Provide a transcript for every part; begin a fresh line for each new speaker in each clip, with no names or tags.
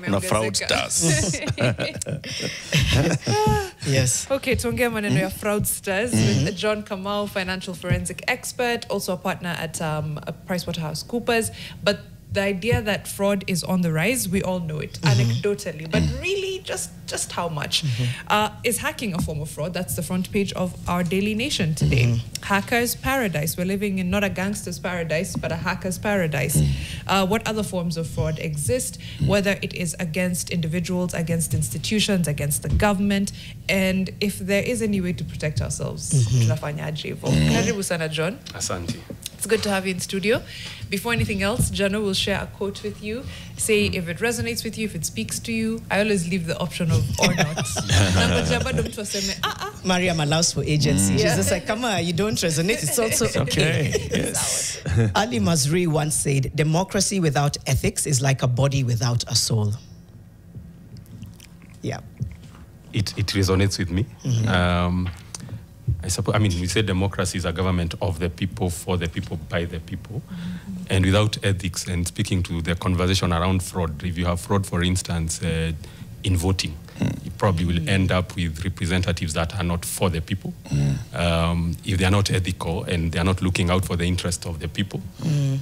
Na fraudsters.
Yes.
Okay, tuongea maneno ya fraudsters with John Kamau, financial forensic expert, also a partner at PricewaterhouseCoopers. But the idea that fraud is on the rise, we all know it, anecdotally, but really just how much? Is hacking a form of fraud? That's the front page of our Daily Nation today. Hacker's paradise. We're living in not a gangster's paradise, but a hacker's paradise. What other forms of fraud exist, whether it is against individuals, against institutions, against the government, and if there is any way to protect ourselves. Tunafanyaje hivyo? Karibu sana, John.
Asante.
It's good to have you in studio. Before anything else, Jano will share a quote with you. Say if it resonates with you, if it speaks to you. I always leave the option of or not.
Mariam allows for agency. She's just like, come on, you don't resonate. It's also okay.
Yes.
Ali Masri once said, democracy without ethics is like a body without a soul. Yeah.
It resonates with me. I suppose, we say democracy is a government of the people, for the people, by the people. And without ethics, and speaking to the conversation around fraud, if you have fraud, for instance, in voting, you probably will end up with representatives that are not for the people. If they are not ethical and they are not looking out for the interest of the people,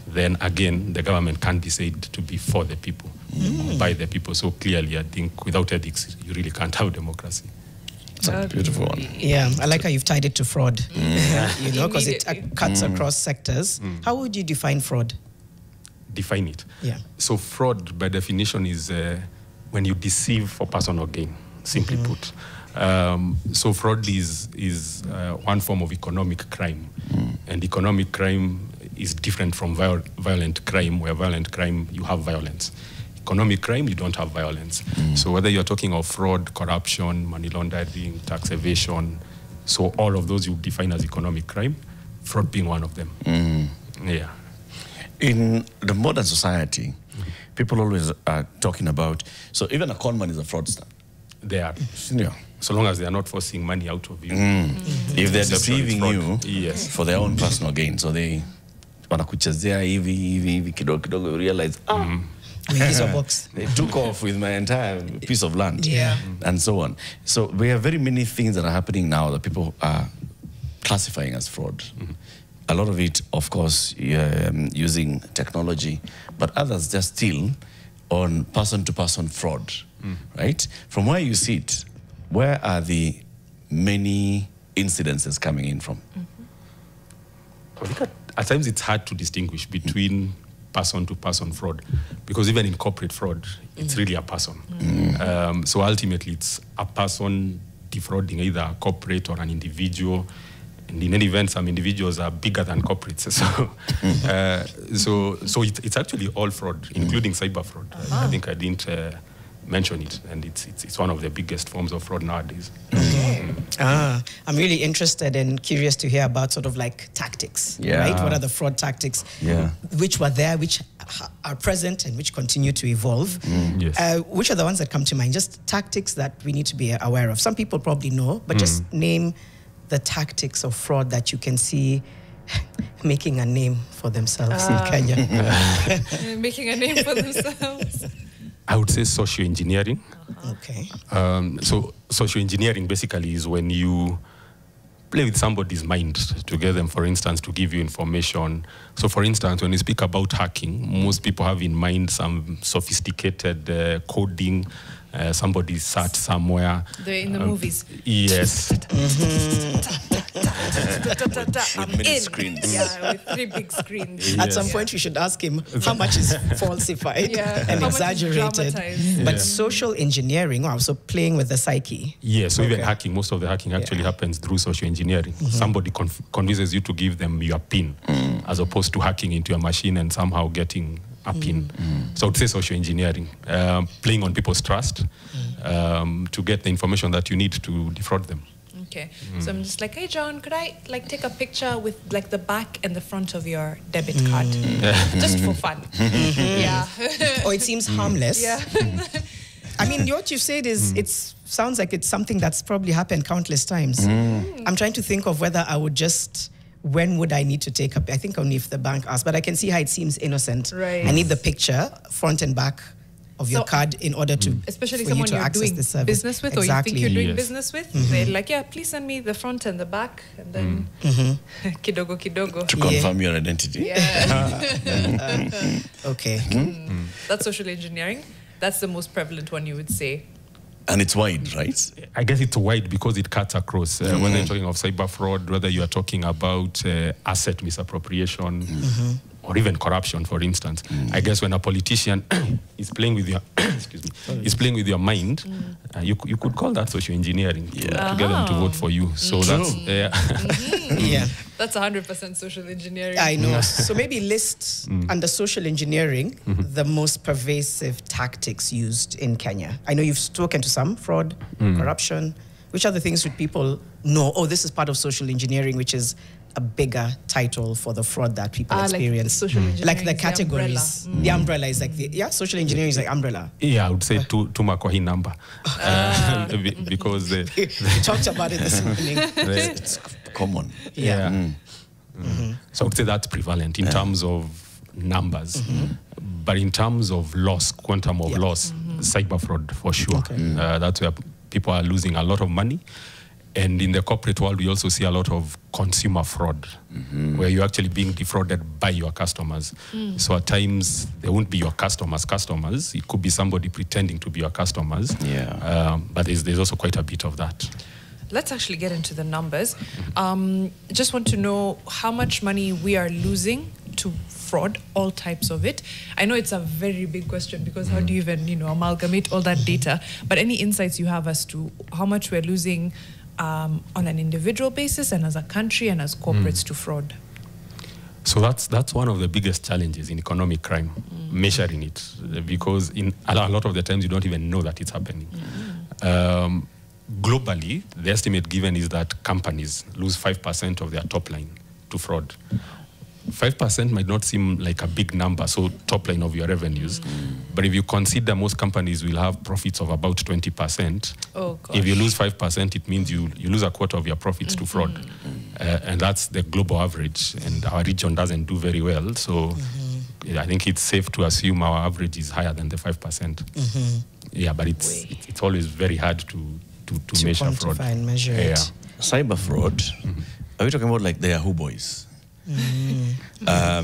then again, the government can't be said to be for the people, by the people. So clearly, I think without ethics, you really can't have democracy.
It's a beautiful one.
Yeah, I like how you've tied it to fraud, you know, because it cuts across sectors. How would you define fraud?
Define it.
Yeah.
So fraud, by definition, is when you deceive for personal gain, simply put. So fraud is one form of economic crime. And economic crime is different from violent crime, where violent crime, you have violence. Economic crime, you don't have violence. So whether you're talking of fraud, corruption, money laundering, tax evasion, so all of those you define as economic crime, fraud being one of them. Yeah.
In the modern society, people always are talking about, so even a conman is a fraudster.
They are.
Yeah.
So long as they are not forcing money out of you.
If they're deceiving you
yes,
for their own personal gain, so they wanakuchezea hivi kidogo realize,
They
took off with my entire piece of land, and so on. So there are very many things that are happening now that people are classifying as fraud. A lot of it, of course, using technology, but others just still on person-to-person fraud, right? From where you sit, where are the many incidences coming in from?
At times it's hard to distinguish between person-to-person fraud, because even in corporate fraud, it's really a person. So ultimately, it's a person defrauding either a corporate or an individual. And in any event, some individuals are bigger than corporates. So it's actually all fraud, including cyber fraud. I think I didn't mention it, and it's one of the biggest forms of fraud nowadays.
I'm really interested and curious to hear about sort of like tactics, right? What are the fraud tactics? Which were there, which are present, and which continue to evolve?
Yes.
Which are the ones that come to mind? Just tactics that we need to be aware of. Some people probably know, but just name the tactics of fraud that you can see making a name for themselves in Kenya.
Making a name for themselves.
I would say socio-engineering.
Okay.
So socio-engineering basically is when you play with somebody's mind to get them, for instance, to give you information. So for instance, when we speak about hacking, most people have in mind some sophisticated coding. Somebody sat somewhere.
They're in the movies.
Yes.
I'm
many
in.
screens.
Yeah, with 3 big screens.
At some point, we should ask him how much is falsified and
how much is
exaggerated.
dramatized.
But social engineering, wow, so playing with the psyche.
Yeah, so even hacking, most of the hacking actually happens through social engineering. Somebody convinces you to give them your PIN, as opposed to hacking into a machine and somehow getting a PIN. So I would say social engineering, playing on people's trust to get the information that you need to defraud them.
Okay, so I'm just like, hey John, could I like take a picture with like the back and the front of your debit card, just for fun? Yeah.
Or it seems harmless.
Yeah.
I mean, what you've said is it sounds like it's something that's probably happened countless times. I'm trying to think of whether I would just, when would I need to take a, I think only if the bank asks, but I can see how it seems innocent.
Right.
I need the picture, front and back, of your card in order to
especially
for
someone
you to
you're
access
doing
the service.
business with, or you
Exactly.
think you're doing
Yes.
business with. They're like, yeah, please send me the front and the back, and then kidogo kidogo.
To confirm your identity.
Yeah.
Okay.
That's social engineering. That's the most prevalent one, you would say.
And it's wide, right?
I guess it's wide because it cuts across. Whether you're talking of cyber fraud, whether you are talking about asset misappropriation, or even corruption, for instance. I guess when a politician is playing with your is playing with your mind, you could call that social engineering to get them to vote for you. So that's
Yeah.
That's 100% social engineering.
I know. So maybe list under social engineering the most pervasive tactics used in Kenya. I know you've spoken to some: fraud, corruption. Which other things would people know? Oh, this is part of social engineering, which is a bigger title for the fraud that people experience.
Like social engineering,
like the categories. The umbrella is like social engineering is like umbrella.
Yeah, I would say tuma kwa hii number because
We talked about it this evening.
It's common.
Yeah. So I would say that's prevalent in terms of numbers. But in terms of loss, quantum of loss, cyber fraud for sure.
Okay.
That's where people are losing a lot of money. And in the corporate world, we also see a lot of consumer fraud, where you're actually being defrauded by your customers. So at times, they won't be your customers. It could be somebody pretending to be your customers.
Yeah.
But there's also quite a bit of that.
Let's actually get into the numbers. Just want to know how much money we are losing to fraud, all types of it. I know it's a very big question because how do you even, amalgamate all that data? But any insights you have as to how much we're losing on an individual basis and as a country and as corporates to fraud?
So that's one of the biggest challenges in economic crime, measuring it, because in a lot of the times you don't even know that it's happening. Globally, the estimate given is that companies lose 5% of their top line to fraud. 5% might not seem like a big number, so top line of your revenues. But if you consider most companies will have profits of about 20%, if you lose 5%, it means you lose a quarter of your profits to fraud. And that's the global average. And our region doesn't do very well. So I think it's safe to assume our average is higher than the 5%. Yeah, but it's always very hard to measure fraud.
Quantify and measure it.
Cyber fraud, are we talking about like the Yahoo boys? I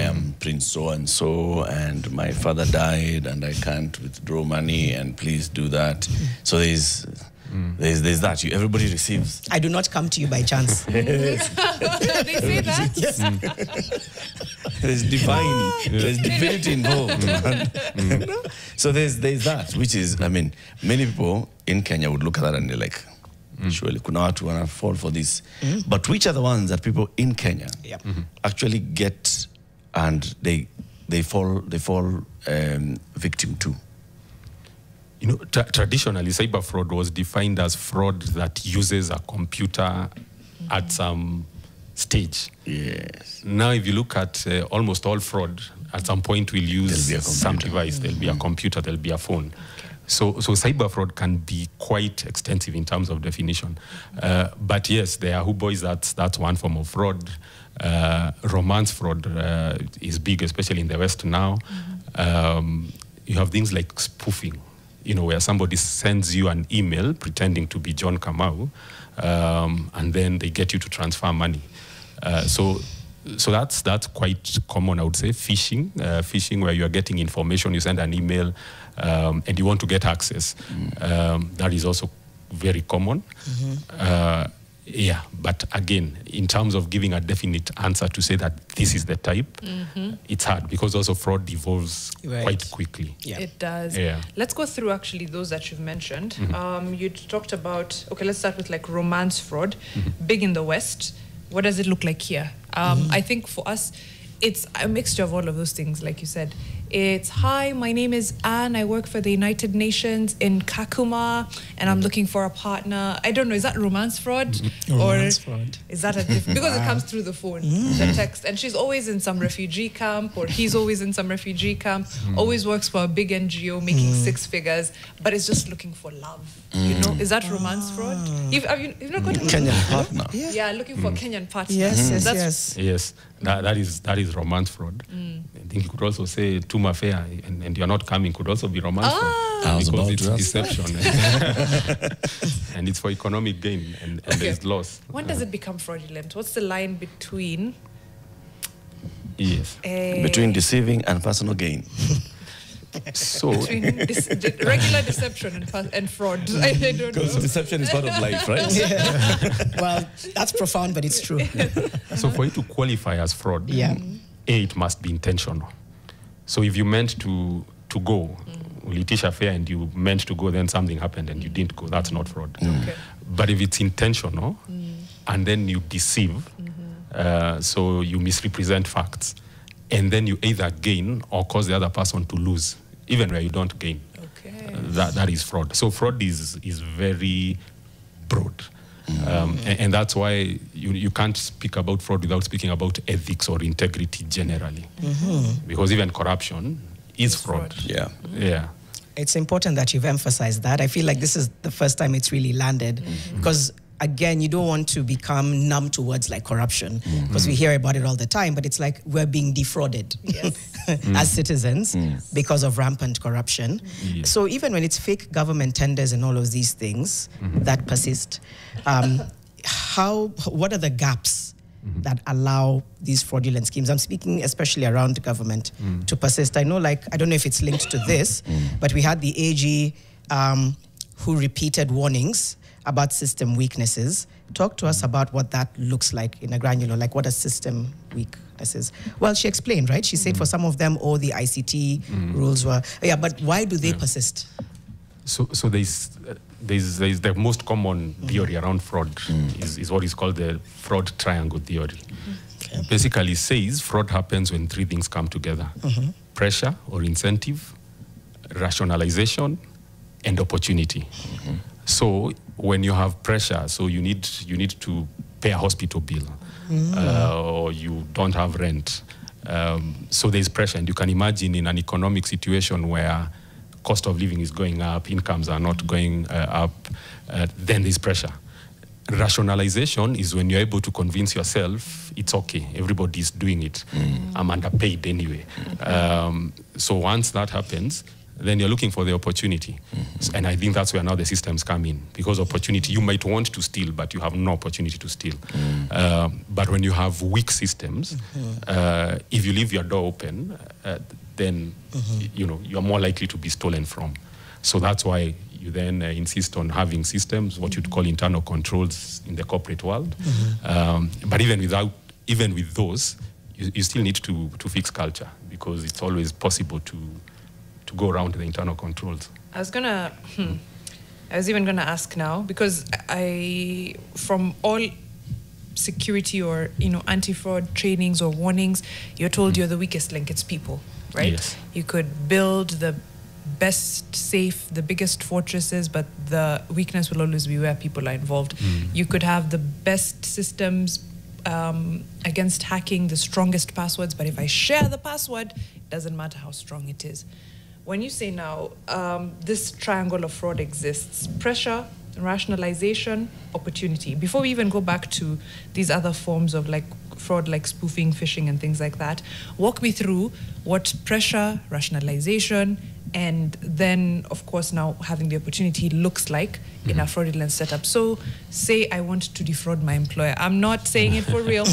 am Prince so-and-so and my father died and I can't withdraw money and please do that. So there's that. Everybody receives.
I do not come to you by chance.
They say that?
Yes.
There's divinity involved. So there's that, which is, many people in Kenya would look at that and they're like, surely kuna watu wanna fall for this. But which are the ones that people in Kenya actually get and they fall victim to?
Traditionally, cyber fraud was defined as fraud that uses a computer at some stage.
Yes.
Now, if you look at almost all fraud, at some point we'll use some device. There'll be a computer, there'll be a phone. So cyber fraud can be quite extensive in terms of definition. But yes, the Yahoo boys, that's one form of fraud. Romance fraud is big, especially in the West now. You have things like spoofing, where somebody sends you an email pretending to be John Kamau, and then they get you to transfer money. So that's quite common, I would say. Phishing, where you are getting information, you send an email, and you want to get access. That is also very common. But again, in terms of giving a definite answer to say that this is the type, it's hard because also fraud evolves quite quickly.
Yeah.
It does.
Yeah.
Let's go through actually those that you've mentioned. You talked about, let's start with like romance fraud, big in the West. What does it look like here? I think for us, it's a mixture of all of those things, like you said. It's, hi, my name is Anne. I work for the United Nations in Kakuma, and I'm looking for a partner. I don't know, is that romance fraud?
Romance fraud.
Is that a different? Because it comes through the phone, the text. And she's always in some refugee camp, or he's always in some refugee camp, always works for a big NGO, making 6 figures, but is just looking for love. Is that romance fraud? You've not got a
Kenyan partner.
Yeah, looking for a Kenyan partner.
Yes.
Yes. That is romance fraud. I think you could also say Tuma Fair and you're not coming could also be romance fraud.
I was
because
about
it's
to ask
deception. And it's for economic gain and there's loss.
When does it become fraudulent? What's the line between
Yes.
Between deceiving and personal gain.
So
between regular deception and fraud? I don't know.
Because deception is part of life, right?
Well, that's profound, but it's true.
So for you to qualify as fraud,
Yeah.
it must be intentional. So if you meant to go, Litisha Fair, and you meant to go, then something happened and you didn't go, that's not fraud.
Okay.
But if it's intentional and then you deceive, so you misrepresent facts, and then you either gain or cause the other person to lose, even where you don't gain,
Okay.
that is fraud. So fraud is very broad. And that's why you can't speak about fraud without speaking about ethics or integrity generally. Because even corruption is fraud.
Yeah.
Yeah.
It's important that you've emphasized that. I feel like this is the first time it's really landed because, again, you don't want to become numb to words like corruption because we hear about it all the time, but it's like we're being defrauded as citizens because of rampant corruption. So even when it's fake government tenders and all of these things that persist, what are the gaps that allow these fraudulent schemes? I'm speaking especially around government to persist. I know, I don't know if it's linked to this, but we had the AG who repeated warnings about system weaknesses. Talk to us about what that looks like in a granular, what are system weaknesses? Well, she explained, right? She said for some of them, the ICT rules were, but why do they persist?
So there's the most common theory around fraud is what is called the fraud triangle theory. Okay. Basically says fraud happens when three things come together. Pressure or incentive, rationalization, and opportunity. So when you have pressure, so you need to pay a hospital bill, or you don't have rent. So there's pressure, and you can imagine in an economic situation where cost of living is going up, incomes are not going up, then there's pressure. Rationalization is when you're able to convince yourself it's okay, everybody's doing it, I'm underpaid anyway. So once that happens, then you're looking for the opportunity. And I think that's where now the systems come in. Because opportunity, you might want to steal, but you have no opportunity to steal. But when you have weak systems, if you leave your door open, then you're more likely to be stolen from. So that's why you then insist on having systems, what you'd call internal controls in the corporate world. But even with those, you still need to fix culture, because it's always possible to go around the internal controls.
I was even gonna ask now, because from all security or anti-fraud trainings or warnings, you're told you're the weakest link. It's people, right?
Yes.
You could build the best safe, the biggest fortresses, but the weakness will always be where people are involved. You could have the best systems against hacking, the strongest passwords, but if I share the password, it doesn't matter how strong it is. When you say now this triangle of fraud exists, pressure, rationalization, opportunity. Before we even go back to these other forms of fraud, like spoofing, phishing, and things like that, walk me through what pressure, rationalization, and then, of course, now having the opportunity looks like in a fraudulent setup. So say I want to defraud my employer. I'm not saying it for real.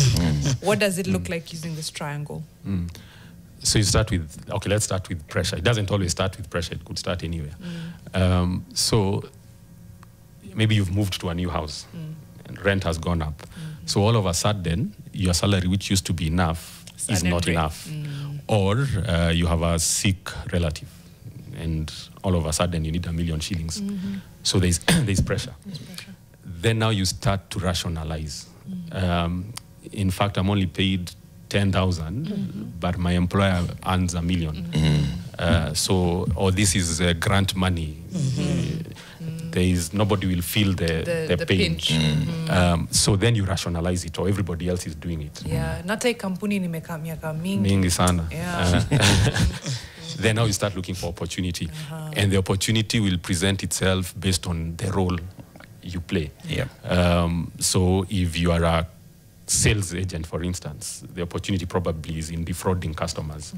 What does it look like using this triangle?
So you start with, let's start with pressure. It doesn't always start with pressure. It could start anywhere. So maybe you've moved to a new house and rent has gone up. So all of a sudden, your salary, which used to be enough, is not enough. Or you have a sick relative and all of a sudden you need 1 million shillings. So there's pressure. Then now you start to rationalize. In fact, I'm only paid 10,000, but my employer earns 1 million. Or this is grant money. Nobody will feel the pain.
pinch.
So then you rationalize it, or everybody else is doing it.
Yeah, not a kampuni nimekaa miaka mingi.
Mingi sana.
Yeah.
Then now you start looking for opportunity. And the opportunity will present itself based on the role you play.
Yeah.
So if you are a sales agent, for instance, the opportunity probably is in defrauding customers.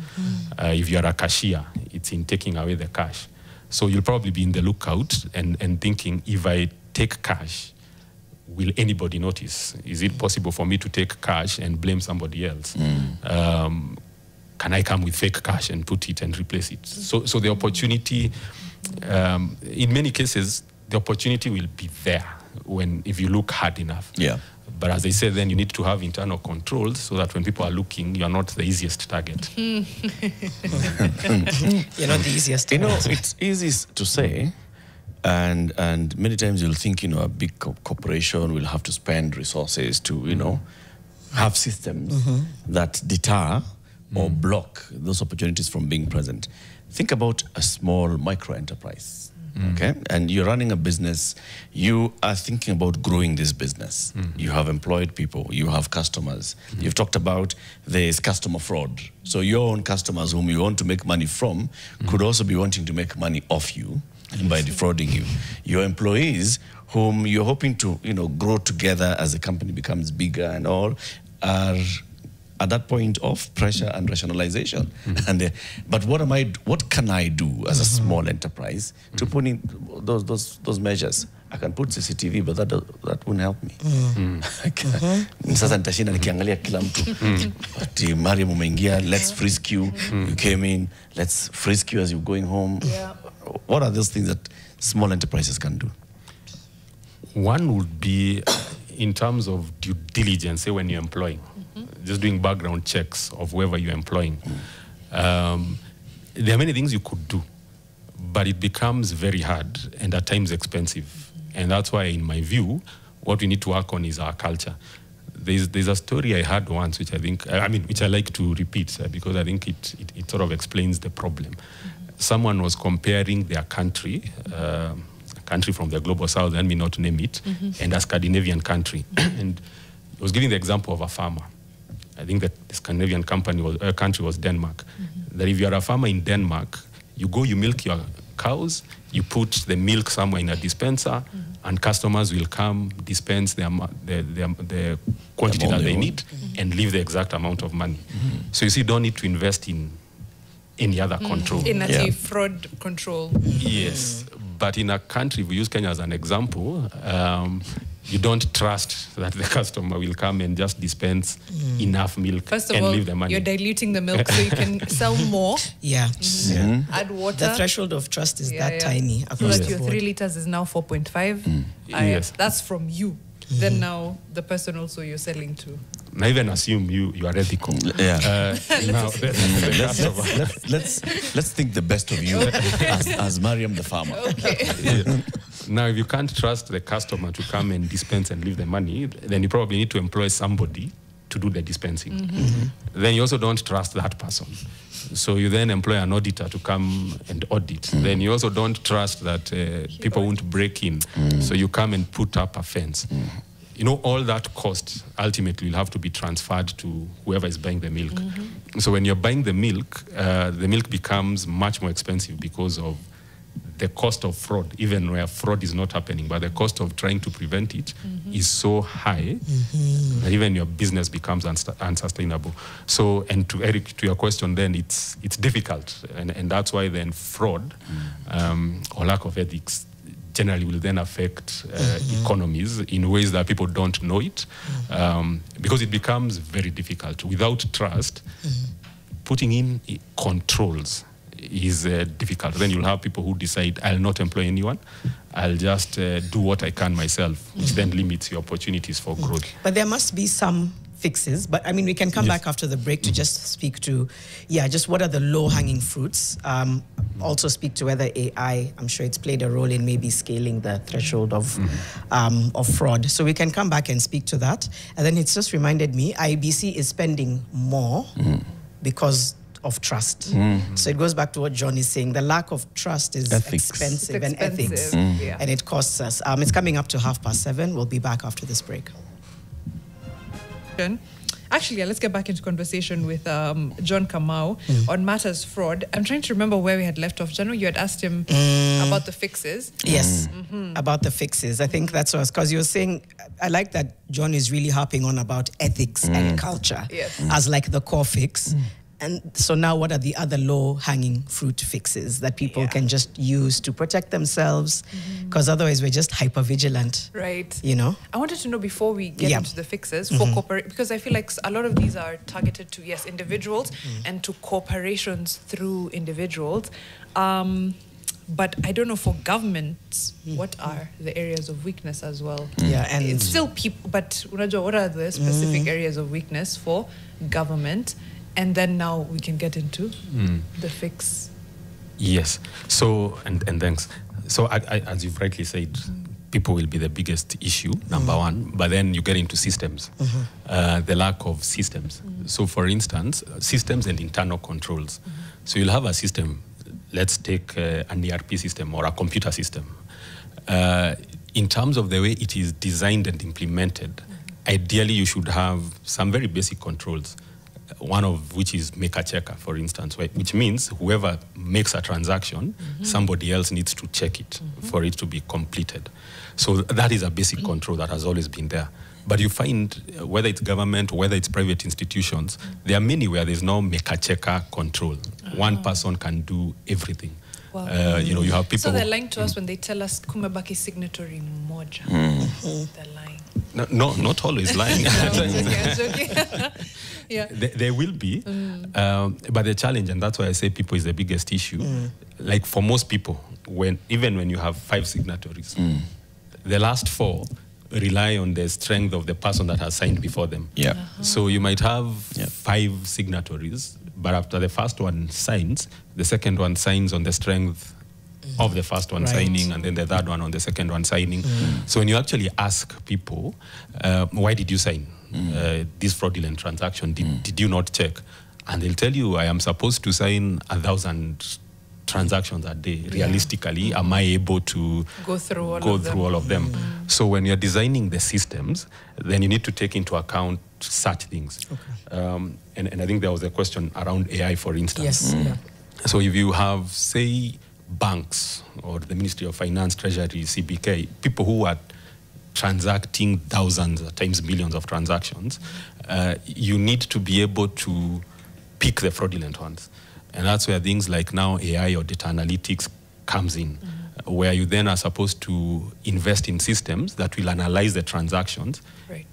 If you are a cashier, it's in taking away the cash. So you'll probably be in the lookout and thinking, if I take cash, will anybody notice? Is it possible for me to take cash and blame somebody else? Can I come with fake cash and put it and replace it? So the opportunity, in many cases, the opportunity will be there if you look hard enough.
Yeah.
But as I said, then you need to have internal controls so that when people are looking, you are not the easiest target.
You're not the easiest
You
target.
know, it's easy to say, and many times you'll think, you know, a big corporation will have to spend resources to, you know, have systems that deter or block those opportunities from being present. Think about a small micro enterprise. Okay, and you're running a business, you are thinking about growing this business. You have employed people, you have customers. You've talked about there's customer fraud. So your own customers whom you want to make money from could also be wanting to make money off you by defrauding you. Your employees whom you're hoping to, you know, grow together as the company becomes bigger and all, are at that point of pressure and rationalization. And but what can I do as a small enterprise to put in those measures? I can put CCTV, but that won't help me. Sasa nitashinda nikiangalia kila mtu. Ati Mariam umeingia, let's frisk you. You came in, let's frisk you as you're going home. What are those things that small enterprises can do?
One would be in terms of due diligence, say when you're employing, just doing background checks of whoever you're employing. There are many things you could do, but it becomes very hard and at times expensive. And that's why, in my view, what we need to work on is our culture. There's a story I heard once, which I think, which I like to repeat because I think it sort of explains the problem. Someone was comparing their country, a country from the global south, let me not name it, and a Scandinavian country. And he was giving the example of a farmer. I think that the Scandinavian country was Denmark. That if you are a farmer in Denmark, you go, you milk your cows, you put the milk somewhere in a dispenser, and customers will come, dispense the quantity that they need, and leave the exact amount of money. So you see, you don't need to invest in any other control.
In anti-fraud control.
Yes, but in a country, we use Kenya as an example, you don't trust that the customer will come and just dispense enough milk and leave the money.
You're diluting the milk so you can sell more. Add water.
The threshold of trust is that tiny.
So that your 3 liters is now 4.5.
Yes.
That's from you. Then now the person also you're selling to.
I even assume you are ethical. Now,
let's think the best of you as Mariam the farmer.
Okay.
Now, if you can't trust the customer to come and dispense and leave the money, then you probably need to employ somebody to do the dispensing. Then you also don't trust that person. So you then employ an auditor to come and audit. Then you also don't trust that people won't break in. So you come and put up a fence. You know, all that cost ultimately will have to be transferred to whoever is buying the milk. So when you're buying the milk becomes much more expensive because of the cost of fraud, even where fraud is not happening, but the cost of trying to prevent it is so high that even your business becomes unsustainable. So, and to Eric, to your question, then it's difficult, and that's why then fraud or lack of ethics generally will then affect economies in ways that people don't know it, because it becomes very difficult. Without trust, putting in controls is difficult. Then you'll have people who decide, I'll not employ anyone, I'll just do what I can myself, which then limits your opportunities for growth.
But there must be some fixes. But I mean, we can come back after the break to just speak to, just what are the low-hanging fruits. Also speak to whether AI, I'm sure it's played a role in maybe scaling the threshold of fraud. So we can come back and speak to that. And then it's just reminded me, IBC is spending more because of trust. So it goes back to what John is saying. The lack of trust is expensive and ethics. And it costs us. It's coming up to 7:30. We'll be back after this break.
Actually, let's get back into conversation with John Kamau on matters fraud. I'm trying to remember where we had left off. Janu, you had asked him about the fixes.
Yes, about the fixes. I think that's what, because you were saying, I like that John is really harping on about ethics and culture as like the core fix. And so now what are the other low-hanging fruit fixes that people can just use to protect themselves? Because otherwise we're just hyper-vigilant.
Right.
You know?
I wanted to know before we get into the fixes, for because I feel like a lot of these are targeted to, yes, individuals and to corporations through individuals. But I don't know for governments, what are the areas of weakness as well?
Yeah, and
it's still people, but what are the specific areas of weakness for government? And then now we can get into the fix.
Yes. So, and thanks. So, I, as you've rightly said, people will be the biggest issue, number one. But then you get into systems, the lack of systems. So, for instance, systems and internal controls. So, you'll have a system. Let's take an ERP system or a computer system. In terms of the way it is designed and implemented, ideally you should have some very basic controls. One of which is make a checker, for instance, which means whoever makes a transaction, somebody else needs to check it for it to be completed. So that is a basic control that has always been there. But you find, whether it's government, whether it's private institutions, there are many where there's no make a checker control. One person can do everything.
Wow.
You know, you have people.
So they're lying to us when they tell us kumebaki signatory moja. They're lying.
No, not always lying.
Yeah.
There will be, but the challenge, and that's why I say people is the biggest issue. Like for most people, even when you have 5 signatories, the last 4 rely on the strength of the person that has signed before them.
Yeah.
So you might have 5 signatories, but after the first one signs, the second one signs on the strength of the first one signing, and then the third one on the second one signing. So when you actually ask people, why did you sign this fraudulent transaction? Did you not check? And they'll tell you, I am supposed to sign 1,000 transactions a day. Realistically, am I able to
go through
all of them? So when you're designing the systems, then you need to take into account such things. And I think there was a question around AI, for instance.
Yes.
So if you have, say, banks or the Ministry of Finance, Treasury, CBK, people who are transacting thousands, at times millions of transactions, you need to be able to pick the fraudulent ones. And that's where things like now AI or data analytics comes in, where you then are supposed to invest in systems that will analyze the transactions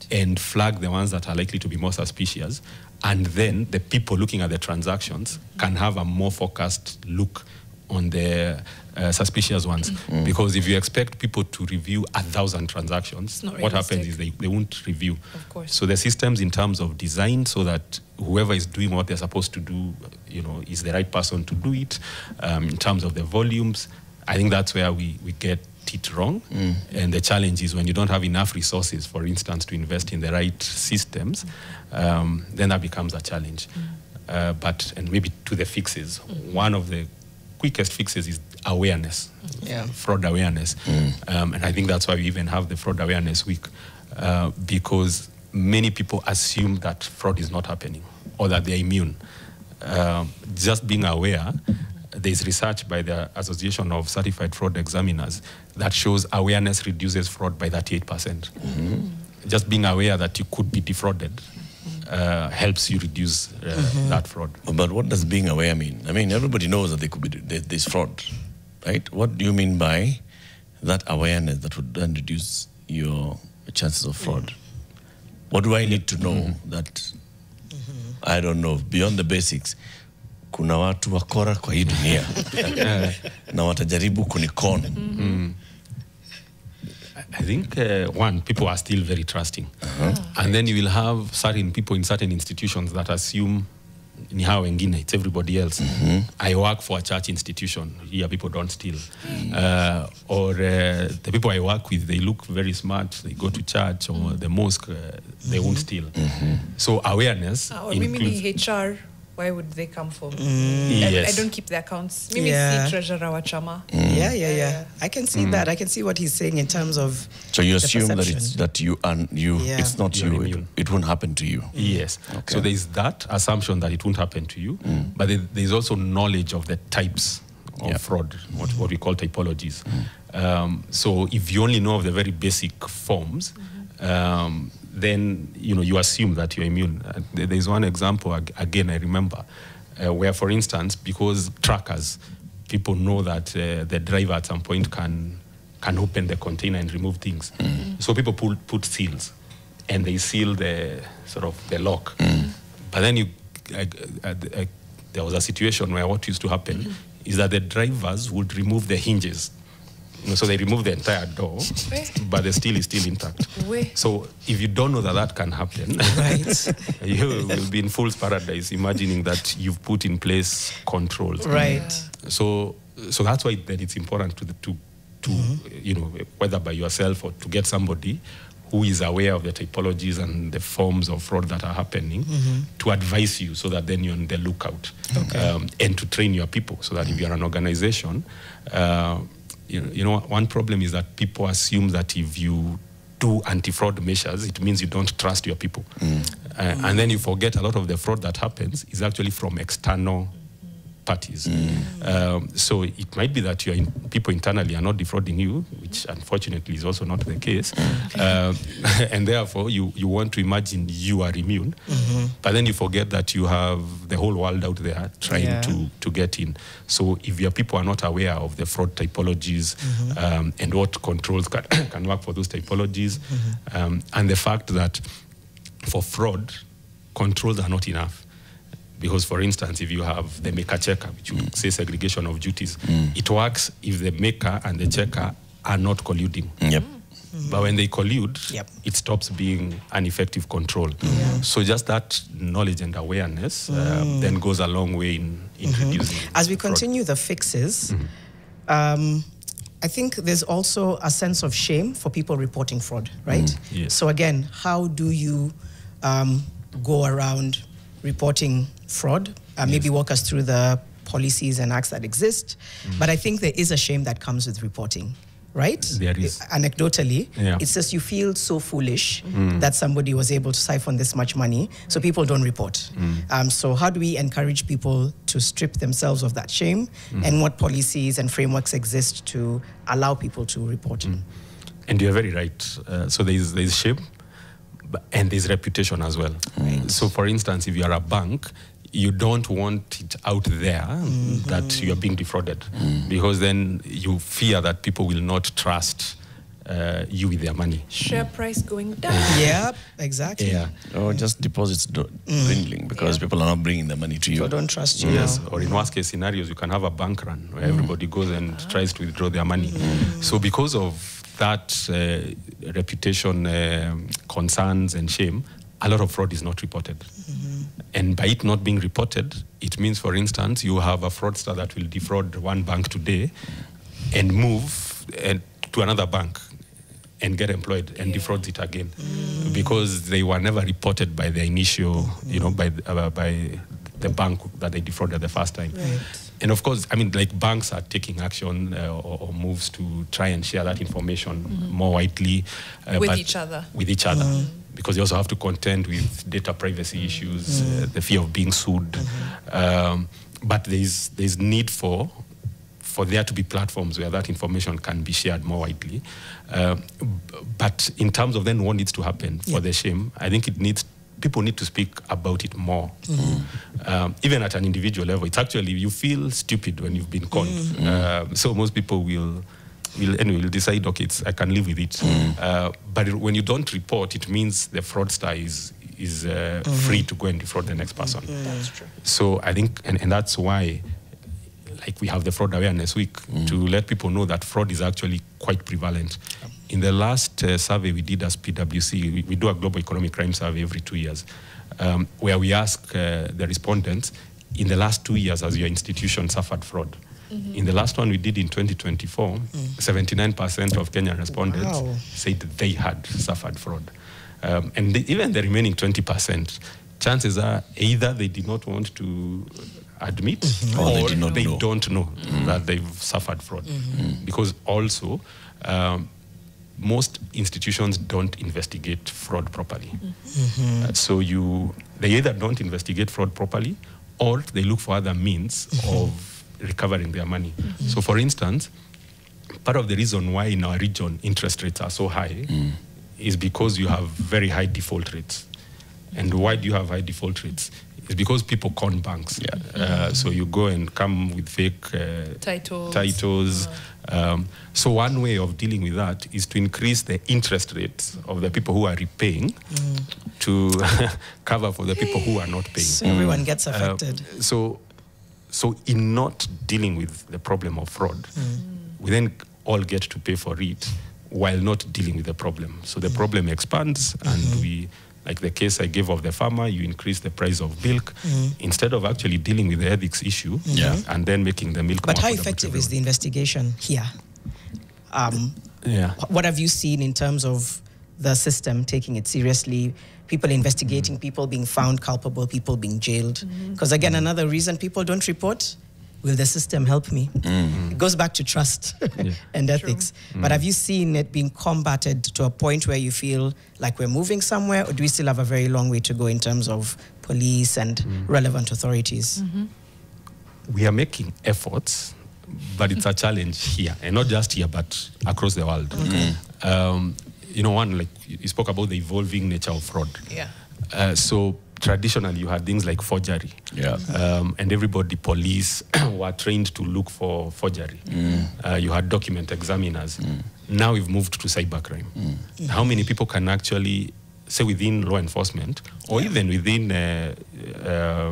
and flag the ones that are likely to be more suspicious. And then the people looking at the transactions can have a more focused look on the suspicious ones. Because if you expect people to review 1,000 transactions, what happens is they won't review.
Of course.
So the systems in terms of design, so that whoever is doing what they're supposed to do, you know, is the right person to do it. In terms of the volumes, I think that's where we get it wrong. And the challenge is when you don't have enough resources, for instance, to invest in the right systems, then that becomes a challenge. And maybe to the fixes, one of the quickest fixes is awareness, fraud awareness. And I think that's why we even have the Fraud Awareness Week, because many people assume that fraud is not happening or that they're immune. Just being aware, there's research by the Association of Certified Fraud Examiners that shows awareness reduces fraud by 38%. Just being aware that you could be defrauded helps you reduce that fraud.
But what does being aware mean? I mean, everybody knows that there could be this fraud, right? What do you mean by that awareness that would then reduce your chances of fraud? What do I need to know that, I don't know, beyond the basics, kuna watu wakora kwa hii dunia na watajaribu kunikon?
I think, one, people are still very trusting. And then you will have certain people in certain institutions that assume, ni hao wengine, it's everybody else. I work for a church institution. Here people don't steal. Or the people I work with, they look very smart. They go to church or the mosque. They won't steal. So awareness
or maybe HR why would they come for me?
Yes.
I don't keep the accounts. Mimi
Yeah.
si treasurer wa chama.
Yeah. I can see that. I can see what he's saying in terms of.
So you
the
assume that
perception.
Yeah. It's not
You're
you.
immune.
It won't happen to you.
Yes.
Okay.
So there is that assumption that it won't happen to you, but there is also knowledge of the types of fraud, what we call typologies. So if you only know of the very basic forms, then you assume that you're immune. There is one example again I remember where, for instance, because trackers, people know that the driver at some point can open the container and remove things. So people put seals, and they seal the lock. But then there was a situation where what used to happen is that the drivers would remove the hinges. So they remove the entire door, but the steel is still intact. So if you don't know that can happen,
Right.
you will be in fool's paradise, imagining that you've put in place controls.
Right.
So that's why then it's important to whether by yourself or to get somebody who is aware of the typologies and the forms of fraud that are happening to advise you, so that then you're on the lookout. And to train your people, so that if you're an organization, one problem is that people assume that if you do anti-fraud measures, it means you don't trust your people. And then you forget a lot of the fraud that happens is actually from external parties. So it might be that people internally are not defrauding you, which unfortunately is also not the case. And therefore, you want to imagine you are immune, but then you forget that you have the whole world out there trying to get in. So if your people are not aware of the fraud typologies and what controls can work for those typologies, and the fact that for fraud, controls are not enough. Because, for instance, if you have the maker-checker, which would say segregation of duties, it works if the maker and the checker are not colluding. But when they collude, it stops being an effective control. So just that knowledge and awareness then goes a long way in introducing
As we continue the fixes, I think there's also a sense of shame for people reporting fraud, right?
Yes.
So again, how do you go around reporting fraud? Maybe walk us through the policies and acts that exist. But I think there is a shame that comes with reporting, right?
There is.
Anecdotally, it's just you feel so foolish that somebody was able to siphon this much money, so people don't report. So how do we encourage people to strip themselves of that shame, and what policies and frameworks exist to allow people to report?
And you're very right. So there's shame, and there's reputation as well. So for instance, if you are a bank, you don't want it out there that you are being defrauded, because then you fear that people will not trust you with their money.
Share price going down.
Yeah, exactly.
Or just deposits dwindling because people are not bringing the money to you.
People don't trust you.
Yes, or in worst case scenarios, you can have a bank run where everybody goes and tries to withdraw their money. So because of that reputation concerns and shame, a lot of fraud is not reported. And by it not being reported, it means, for instance, you have a fraudster that will defraud one bank today and move to another bank and get employed and defrauds it again, because they were never reported by the initial, by the bank that they defrauded the first time. And of course, banks are taking action or moves to try and share that information more widely.
With each other.
With each other. Because you also have to contend with data privacy issues, the fear of being sued. But there's need for there to be platforms where that information can be shared more widely. But in terms of then what needs to happen for the shame, I think people need to speak about it more. Even at an individual level, it's actually, you feel stupid when you've been conned. So most people will decide, okay, I can live with it. But when you don't report, it means the fraudster is free to go and defraud the next person.
That's true.
So I think, and that's why, we have the Fraud Awareness Week, to let people know that fraud is actually quite prevalent. In the last survey we did as PwC, we do a global economic crime survey every 2 years, where we ask the respondents, in the last 2 years, has your institution suffered fraud? In the last one we did in 2024, 79% of Kenyan respondents said they had suffered fraud. And even the remaining 20%, chances are either they did not want to admit
Or they
or
did not
they
know.
don't know that they've suffered fraud. Because also, most institutions don't investigate fraud properly. So they either don't investigate fraud properly or they look for other means of recovering their money. So for instance, part of the reason why in our region interest rates are so high is because you have very high default rates. And why do you have high default rates? It's because people con banks. So you go and come with fake titles. So one way of dealing with that is to increase the interest rates of the people who are repaying to cover for the people who are not paying.
So everyone gets affected.
So in not dealing with the problem of fraud, we then all get to pay for it while not dealing with the problem. So the problem expands and we, like the case I gave of the farmer, you increase the price of milk instead of actually dealing with the ethics issue and then making the milk
But
more
how
affordable to
effective is
everyone.
the investigation here? What have you seen in terms of the system taking it seriously, people investigating, people being found culpable, people being jailed? Because again, another reason people don't report, will the system help me? It goes back to trust and ethics. But have you seen it being combated to a point where you feel like we're moving somewhere, or do we still have a very long way to go in terms of police and relevant authorities?
We are making efforts, but it's a challenge here, and not just here, but across the world. You know, one, like you spoke about the evolving nature of fraud. So traditionally, you had things like forgery. And everybody, police, were trained to look for forgery. You had document examiners. Now we've moved to cybercrime. How many people can actually, say within law enforcement, or even within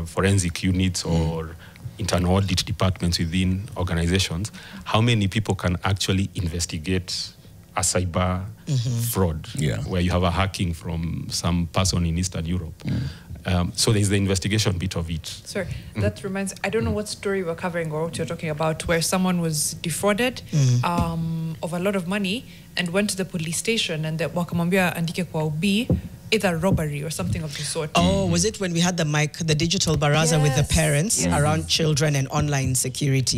forensic units or internal audit departments within organizations, how many people can actually investigate a cyber fraud where you have a hacking from some person in Eastern Europe? So there's the investigation bit of it.
Sorry, that reminds, I don't know what story we're covering or what you're talking about, where someone was defrauded of a lot of money and went to the police station and the wakamwambia andike kwa ubi, either robbery or something of the sort.
Oh, was it when we had the digital baraza with the parents around children and online security?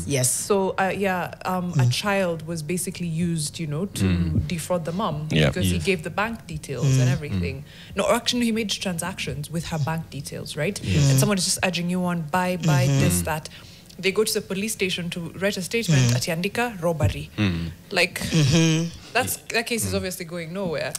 Yes.
So, a child was basically used, you know, to defraud the mom because he gave the bank details and everything. No, actually, he made transactions with her bank details, right? And someone is just urging you on, buy this, that. They go to the police station to write a statement, atiandika robbery. Like, that case is obviously going nowhere.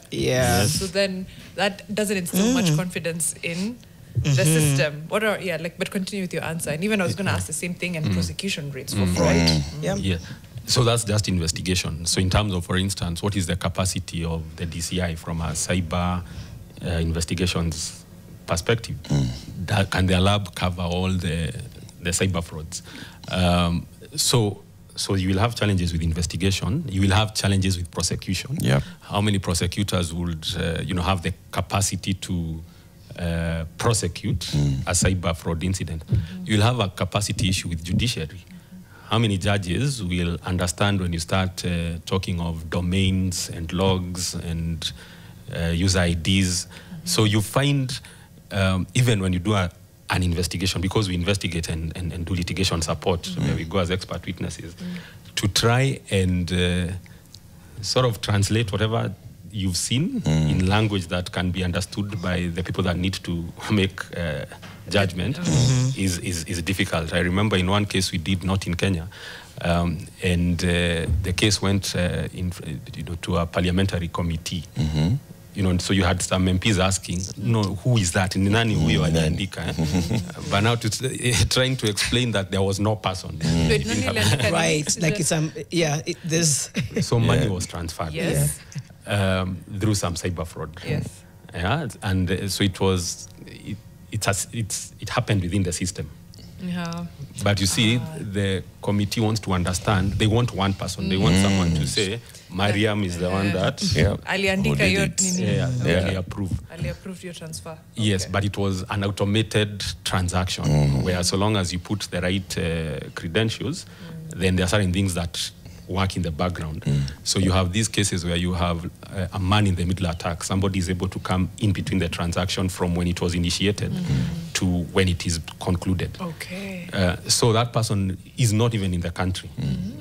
So then that doesn't instill much confidence in the system. But continue with your answer. And even I was going to ask the same thing, and prosecution rates for fraud.
So that's just investigation. So in terms of, for instance, what is the capacity of the DCI from a cyber investigations perspective? Can their lab cover all the cyber frauds? So you will have challenges with investigation. You will have challenges with prosecution. How many prosecutors would have the capacity to prosecute a cyber fraud incident? You will have a capacity issue with judiciary. How many judges will understand when you start talking of domains and logs and user IDs? So you find even when you do an investigation, because we investigate and do litigation support, where we go as expert witnesses, to try and sort of translate whatever you've seen in language that can be understood by the people that need to make judgment is difficult. I remember in one case we did, not in Kenya, and the case went to a parliamentary committee. So you had some MPs asking, who is that? Nani huyo aliandika? But now trying to explain that there was no person.
Right, like it's there's.
So money was transferred. Through some cyber fraud. And so it happened within the system. But you see, the committee wants to understand. They want one person. They want someone to say, Mariam is the one that
approved your transfer.
Yes, but it was an automated transaction where so long as you put the right credentials, then there are certain things that work in the background. So you have these cases where you have a man-in-the-middle attack. Somebody is able to come in between the transaction from when it was initiated to when it is concluded.
Okay.
So that person is not even in the country.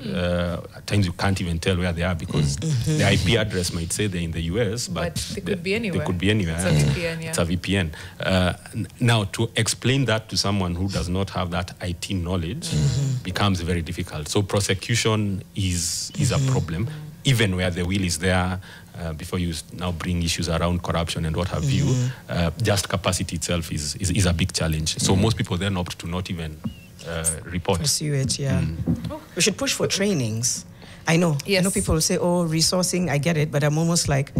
At times you can't even tell where they are because the IP address might say they're in the US, but
they could be anywhere.
They could be anywhere.
It's a VPN, yeah.
It's a VPN. Now, to explain that to someone who does not have that IT knowledge becomes very difficult. So prosecution is a problem, even where the will is there. Before you now bring issues around corruption and what have you, just capacity itself is a big challenge. So most people then opt to not even report.
Pursue it, yeah. We should push for trainings. I know.
Yes.
I know people will say, oh, resourcing, I get it, but I'm almost like,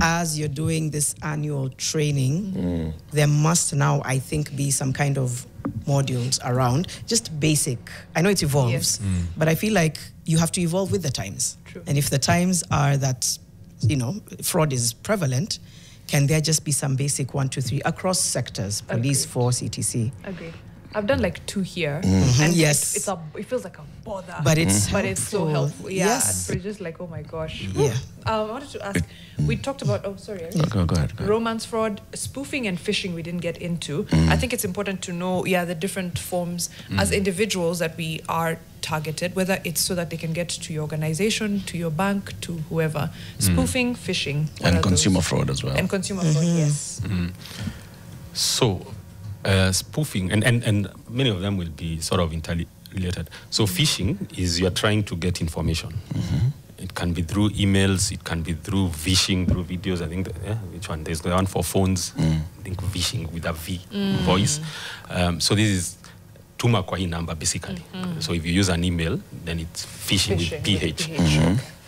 as you're doing this annual training, there must now, I think, be some kind of modules around, just basic. I know it evolves, but I feel like you have to evolve with the times.
True.
And if the times are that, you know, fraud is prevalent, can there just be some basic 1, 2, 3 across sectors, police, force, etc.?
Agreed. I've done like 2 here, and
Yes.
it feels like a bother,
But it's
so helpful. Yeah,
Yes.
but it's just like, oh my gosh.
Yeah.
I wanted to ask. We talked about. Oh, sorry.
Go ahead.
Romance fraud, spoofing, and phishing. We didn't get into. I think it's important to know, the different forms as individuals that we are targeted, whether it's so that they can get to your organization, to your bank, to whoever. Spoofing, phishing, what
And
are
consumer
those?
fraud as well.
And consumer fraud. Yes.
So spoofing, and many of them will be sort of interrelated. So phishing is you're trying to get information. It can be through emails, it can be through vishing, through videos. I think, which one? There's the one for phones. I think vishing with a V voice. So this is tuma kwa hii number, basically. So if you use an email, then it's phishing with PH.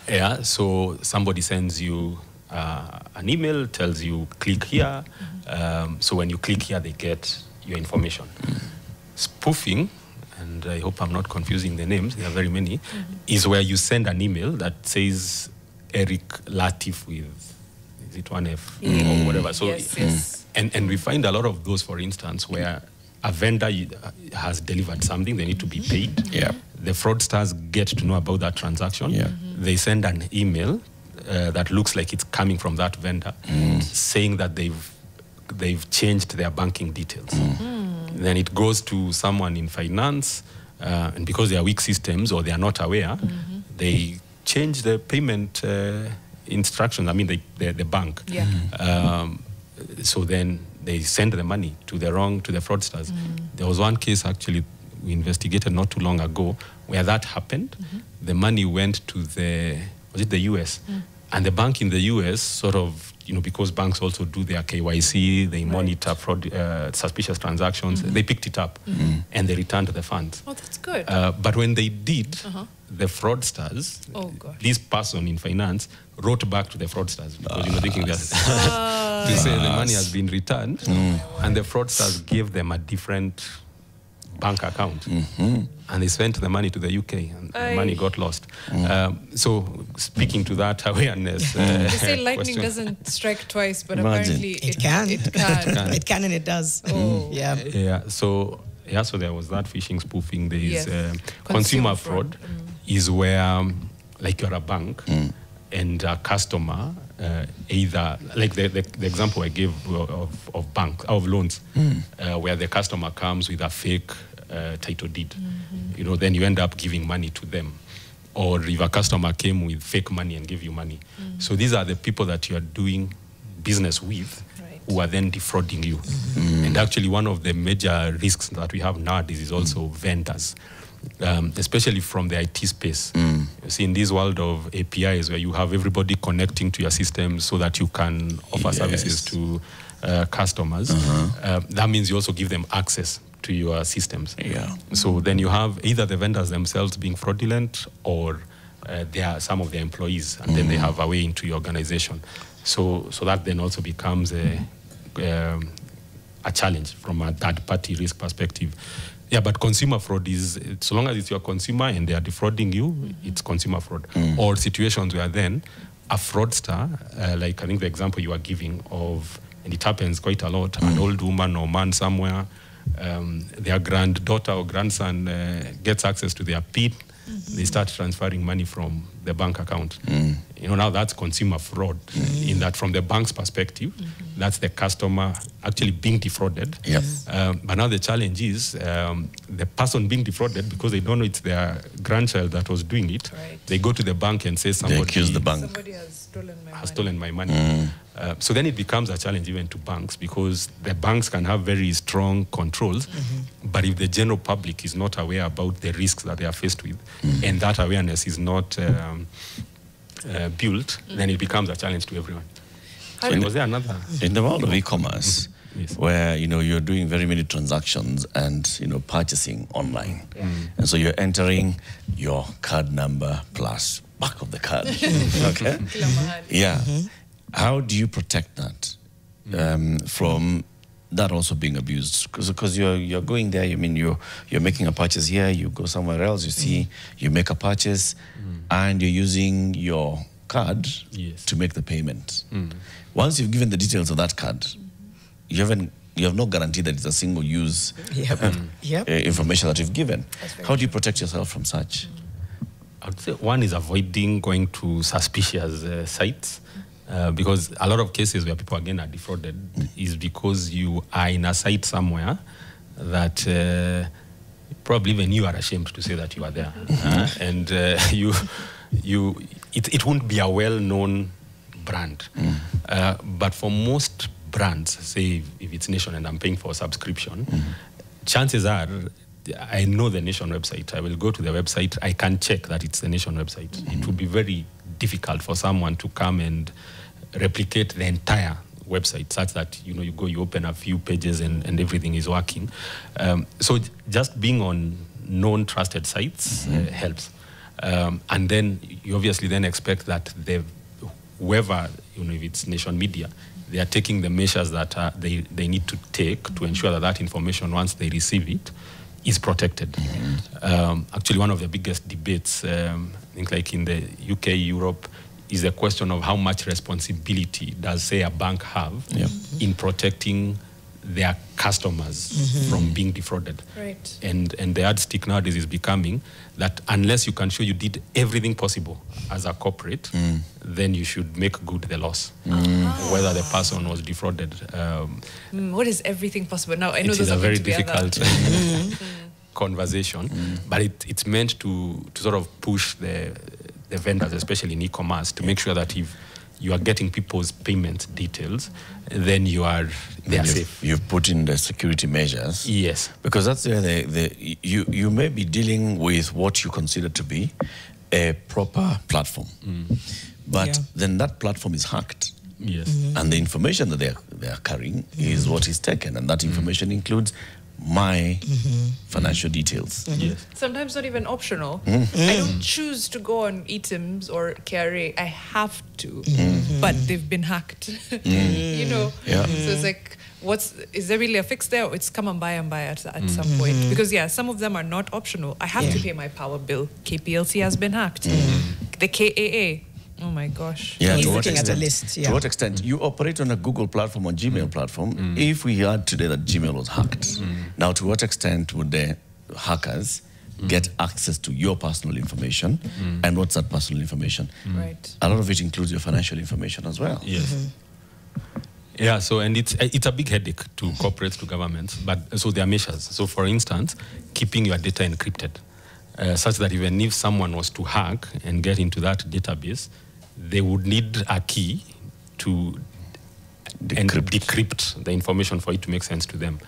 Yeah, so somebody sends you an email, tells you click here. So when you click here, they get your information. Spoofing, and I hope I'm not confusing the names, there are very many, is where you send an email that says Eric Latif with, is it 1F or whatever. So,
Yes.
And we find a lot of those, for instance, where a vendor has delivered something, they need to be paid.
Yeah.
The fraudsters get to know about that transaction.
Yeah.
They send an email that looks like it's coming from that vendor, saying that they've changed their banking details. Then it goes to someone in finance, and because they are weak systems or they are not aware, they change the payment instructions. I mean, the bank.
Yeah.
So then they send the money to the fraudsters. There was one case actually we investigated not too long ago where that happened. The money went to the US? And the bank in the US sort of, because banks also do their KYC, they monitor fraud, suspicious transactions, they picked it up and they returned the funds.
Oh, that's good.
But when they did, the fraudsters, this person in finance wrote back to the fraudsters because thinking that they say the money has been returned, and the fraudsters gave them a different bank account, and they sent the money to the UK, and the money got lost. So speaking to that awareness,
they say lightning
question.
doesn't strike twice, but
Imagine.
apparently
It can.
It can.
It can and it does. Yeah.
So there was that phishing, spoofing. There is
Yes.
consumer fraud, is where like you're a bank and a customer either like the example I gave of loans, where the customer comes with a fake title deed, then you end up giving money to them. Or if a customer came with fake money and gave you money. So these are the people that you are doing business with, who are then defrauding you. And actually one of the major risks that we have nowadays is also vendors, especially from the IT space. You see, in this world of APIs where you have everybody connecting to your system so that you can offer services to customers, that means you also give them access to your systems. So then you have either the vendors themselves being fraudulent, or they are some of their employees, and then they have a way into your organization. So that then also becomes a challenge from a third-party risk perspective. Yeah, but consumer fraud is, so long as it's your consumer and they are defrauding you, it's consumer fraud. Or situations where then a fraudster, like I think the example you are giving of, and it happens quite a lot, an old woman or man somewhere, their granddaughter or grandson gets access to their PIN, they start transferring money from the bank account. You know, now that's consumer fraud in that from the bank's perspective, that's the customer actually being defrauded.
Yes.
But now the challenge is the person being defrauded, because they don't know it's their grandchild that was doing it.
Right.
They go to the bank and say
They accuse the bank.
Somebody has
stolen my money. So then it becomes a challenge even to banks, because the banks can have very strong controls, but if the general public is not aware about the risks that they are faced with, and that awareness is not built, then it becomes a challenge to everyone. So was there another?
In the world of e-commerce,
Yes.
where you're doing very many transactions and purchasing online, and so you're entering your card number plus back of the card. Okay. Yeah. How do you protect that from that also being abused? Because you're going there. I mean, you're making a purchase here. You go somewhere else. You see, you make a purchase, and you're using your card to make the payment. Once you've given the details of that card, you have no guarantee that it's a single use information that you've given. How do you protect yourself from such?
I would say one is avoiding going to suspicious sites, because a lot of cases where people again are defrauded is because you are in a site somewhere that probably even you are ashamed to say that you are there, and it won't be a well-known brand, but for most brands, say if it's Nation and I'm paying for a subscription, chances are I know the Nation website. I will go to the website. I can check that it's the Nation website. It would be very difficult for someone to come and replicate the entire website such that you go, you open a few pages and everything is working. So just being on known trusted sites helps. And then you obviously then expect that whoever, if it's Nation Media, they are taking the measures that they need to take to ensure that information, once they receive it, is protected. Actually, one of the biggest debates, I think like in the UK, Europe, is the question of how much responsibility does, say, a bank have in protecting their customers from being defrauded.
Right.
And the yardstick nowadays is becoming that unless you can show you did everything possible as a corporate, then you should make good the loss, whether the person was defrauded.
What is everything possible? Now, I know
it is a very difficult conversation, but it's meant to sort of push the vendors, especially in e-commerce, to make sure that if you are getting people's payment details, then they are safe.
You've put in the security measures.
Yes.
Because that's where you may be dealing with what you consider to be a proper platform. But then that platform is hacked.
Yes.
And the information that they are carrying is what is taken. And that information includes my financial details.
Yes.
Sometimes not even optional. I don't choose to go on eTims or KRA. I have to, but they've been hacked. So it's like, is there really a fix there? Or it's come and buy at some point? Because some of them are not optional. I have to pay my power bill. KPLC has been hacked. The KAA. Oh my gosh.
Yeah,
He's looking at a list.
To what extent? You operate on a Google platform or Gmail platform. If we heard today that Gmail was hacked, now to what extent would the hackers get access to your personal information? And what's that personal information?
Right.
A lot of it includes your financial information as well.
Yes. Yeah, so and it's a big headache to corporates, to governments, but so there are measures. So for instance, keeping your data encrypted, such that even if someone was to hack and get into that database, they would need a key to decrypt the information for it to make sense to them.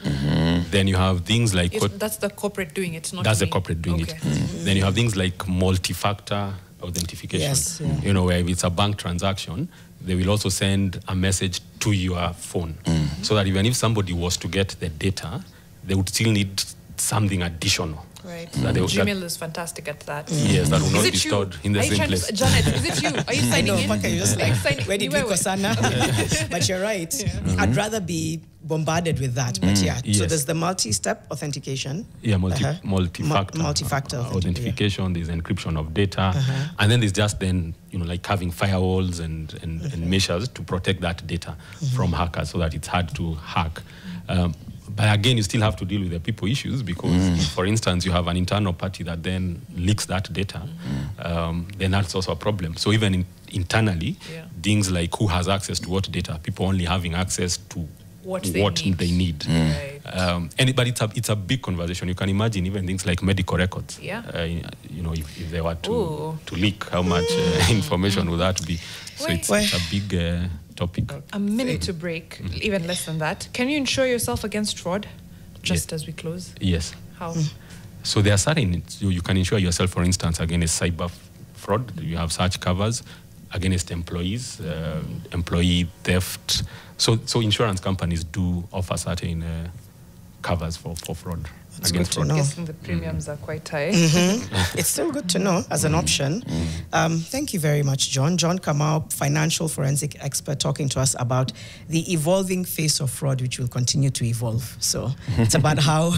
Then you have things like...
that's the corporate doing it, not
That's
me.
the corporate doing it. Then you have things like multi-factor authentication.
Yes,
where if it's a bank transaction, they will also send a message to your phone. So that even if somebody was to get the data, they would still need something additional.
Right.
Gmail
is fantastic at that.
Yes, that will not be stored in the same place.
Janet, is it you? Are you signing in?
You're just like, where did we go, Sana? But you're right. I'd rather be bombarded with that. But so there's the multi-step authentication.
Yeah, multi-factor authentication. There's encryption of data. And then there's just like having firewalls and measures to protect that data from hackers so that it's hard to hack. But again, you still have to deal with the people issues because, if, for instance, you have an internal party that then leaks that data, then that's also a problem. So even internally, things like who has access to what data, people only having access to what they need.
Right.
But it's a big conversation. You can imagine even things like medical records.
Yeah.
You know, if they were to leak, how much information would that be? So it's a big topic.
A minute to break, even less than that. Can you insure yourself against fraud? Just as we close.
Yes.
How?
So there are certain, you can insure yourself, for instance, against cyber fraud. You have such covers against employees, employee theft. So insurance companies do offer certain covers for fraud.
It's good to know.
I'm guessing the premiums are quite high.
It's still good to know as an option. Thank you very much, John. John Kamau, financial forensic expert, talking to us about the evolving face of fraud, which will continue to evolve. So it's about how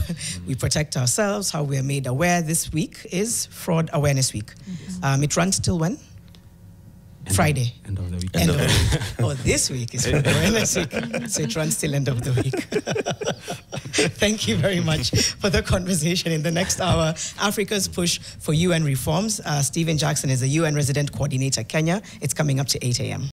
we protect ourselves, how we are made aware. This week is Fraud Awareness Week. It runs till when? Friday.
End of the week.
End of the week. Oh, this week is Fraud Awareness Week. So it runs till end of the week. Thank you very much for the conversation. In the next hour, Africa's push for UN reforms. Stephen Jackson is a UN resident coordinator, Kenya. It's coming up to 8 a.m.